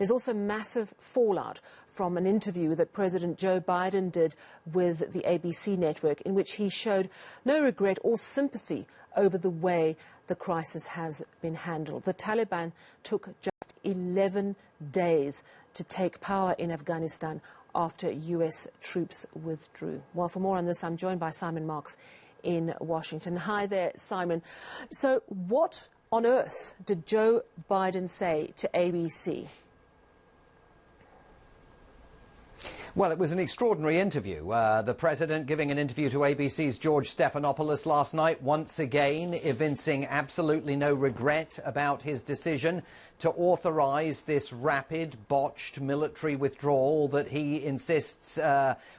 There's also massive fallout from an interview that President Joe Biden did with the ABC network, in which he showed no regret or sympathy over the way the crisis has been handled. The Taliban took just 11 days to take power in Afghanistan after US troops withdrew. Well, for more on this, I'm joined by Simon Marks in Washington. Hi there, Simon. So what on earth did Joe Biden say to ABC? Well, it was an extraordinary interview. The president giving an interview to ABC's George Stephanopoulos last night, once again evincing absolutely no regret about his decision to authorize this rapid, botched military withdrawal that he insists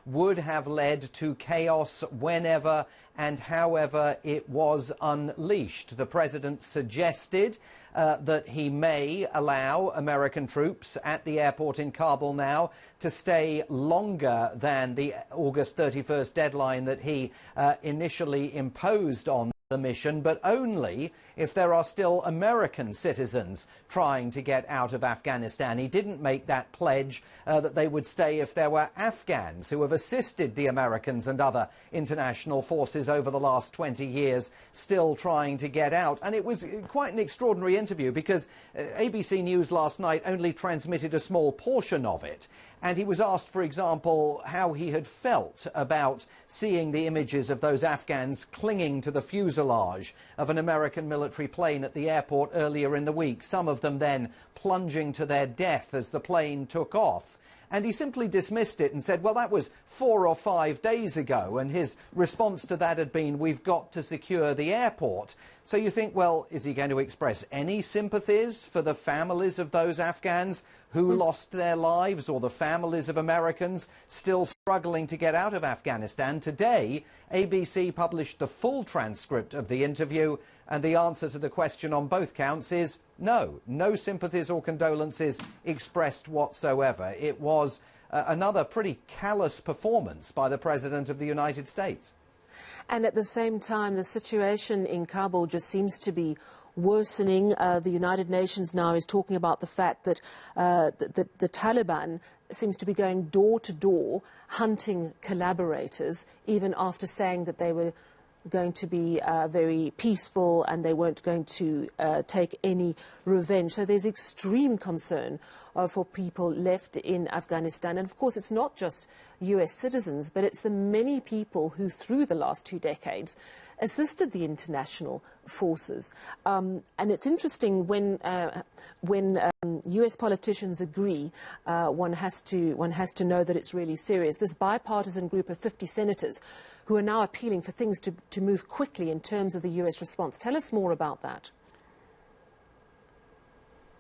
would have led to chaos whenever and however it was unleashed. The president suggested that he may allow American troops at the airport in Kabul now to stay longer than the August 31st deadline that he initially imposed on the mission, but only if there are still American citizens trying to get out of Afghanistan. He didn't make that pledge that they would stay if there were Afghans who have assisted the Americans and other international forces over the last 20 years still trying to get out. And it was quite an extraordinary interview because ABC News last night only transmitted a small portion of it. And he was asked, for example, how he had felt about seeing the images of those Afghans clinging to the fuselage of an American military plane at the airport earlier in the week, some of them then plunging to their death as the plane took off. And he simply dismissed it and said, well, that was 4 or 5 days ago. And his response to that had been, we've got to secure the airport. So you think, well, is he going to express any sympathies for the families of those Afghans who lost their lives, or the families of Americans still struggling to get out of Afghanistan? Today, ABC published the full transcript of the interview, and the answer to the question on both counts is no. No sympathies or condolences expressed whatsoever. It was another pretty callous performance by the President of the United States. And at the same time, the situation in Kabul just seems to be worsening. The United Nations now is talking about the fact that the Taliban seems to be going door to door hunting collaborators, even after saying that they were going to be very peaceful and they weren't going to take any revenge. So there's extreme concern for people left in Afghanistan. And of course, it's not just US citizens, but it's the many people who, through the last 2 decades, assisted the international forces. And it's interesting when US politicians agree, one has to know that it's really serious. This bipartisan group of 50 senators who are now appealing for things to move quickly in terms of the US response. Tell us more about that.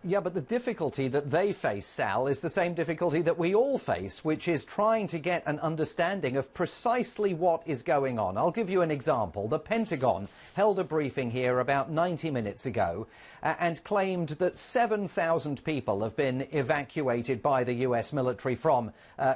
Yeah, but the difficulty that they face, Sal, is the same difficulty that we all face, which is trying to get an understanding of precisely what is going on. I'll give you an example. The Pentagon held a briefing here about 90 minutes ago and claimed that 7,000 people have been evacuated by the US military from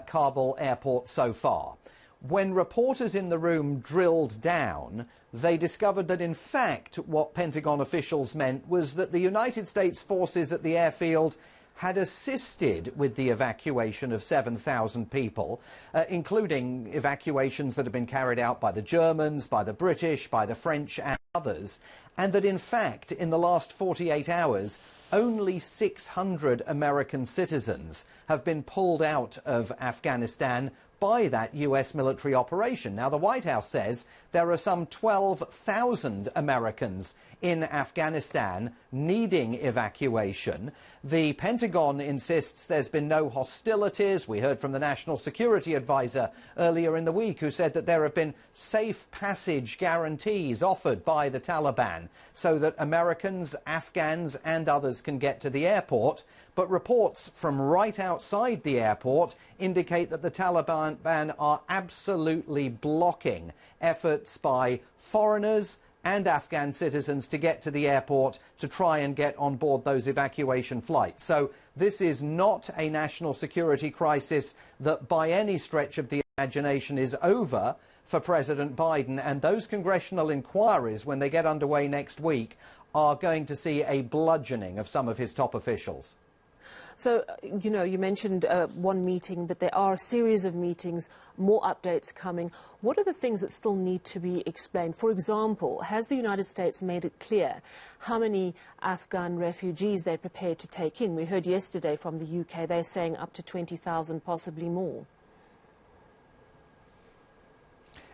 Kabul airport so far. When reporters in the room drilled down, they discovered that, in fact, what Pentagon officials meant was that the United States forces at the airfield had assisted with the evacuation of 7,000 people, including evacuations that have been carried out by the Germans, by the British, by the French and others, and that, in fact, in the last 48 hours, only 600 American citizens have been pulled out of Afghanistan by that US military operation. Now, the White House says there are some 12,000 Americans in Afghanistan needing evacuation. The Pentagon insists there's been no hostilities. We heard from the National Security Advisor earlier in the week, who said that there have been safe passage guarantees offered by the Taliban so that Americans, Afghans and others can get to the airport. But reports from right outside the airport indicate that the Taliban are absolutely blocking efforts by foreigners and Afghan citizens to get to the airport to try and get on board those evacuation flights. So this is not a national security crisis that by any stretch of the imagination is over for President Biden, and those congressional inquiries, when they get underway next week, are going to see a bludgeoning of some of his top officials. So, you know, you mentioned one meeting, but there are a series of meetings, more updates coming. What are the things that still need to be explained? For example, has the United States made it clear how many Afghan refugees they're prepared to take in? We heard yesterday from the UK, they're saying up to 20,000, possibly more.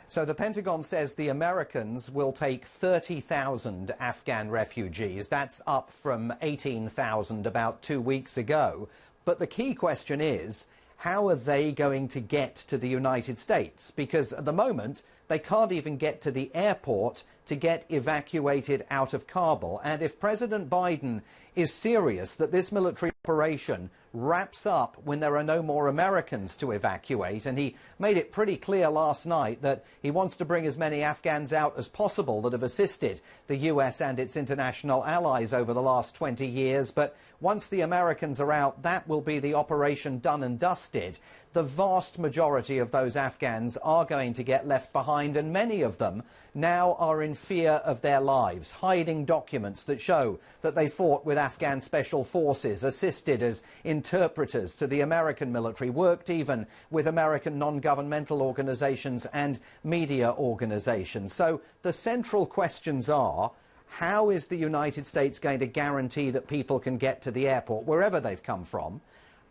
So the Pentagon says the Americans will take 30,000 Afghan refugees. That's up from 18,000 about 2 weeks ago. But the key question is, how are they going to get to the United States? Because at the moment, they can't even get to the airport to get evacuated out of Kabul. And if President Biden is serious that this military operation wraps up when there are no more Americans to evacuate, and he made it pretty clear last night that he wants to bring as many Afghans out as possible that have assisted the US and its international allies over the last 20 years. But once the Americans are out, that will be the operation done and dusted. The vast majority of those Afghans are going to get left behind, and many of them now are in fear of their lives, hiding documents that show that they fought with Afghan special forces, assisted as interpreters to the American military, worked even with American non-governmental organizations and media organizations. So the central questions are, how is the United States going to guarantee that people can get to the airport, wherever they've come from?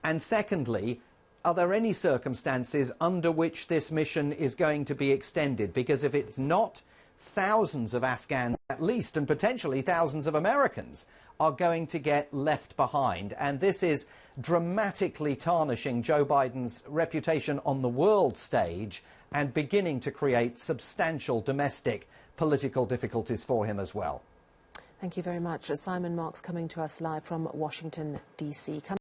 And secondly, are there any circumstances under which this mission is going to be extended? Because if it's not, thousands of Afghans at least, and potentially thousands of Americans, are going to get left behind. And this is dramatically tarnishing Joe Biden's reputation on the world stage and beginning to create substantial domestic political difficulties for him as well. Thank you very much. Simon Marks coming to us live from Washington, D.C.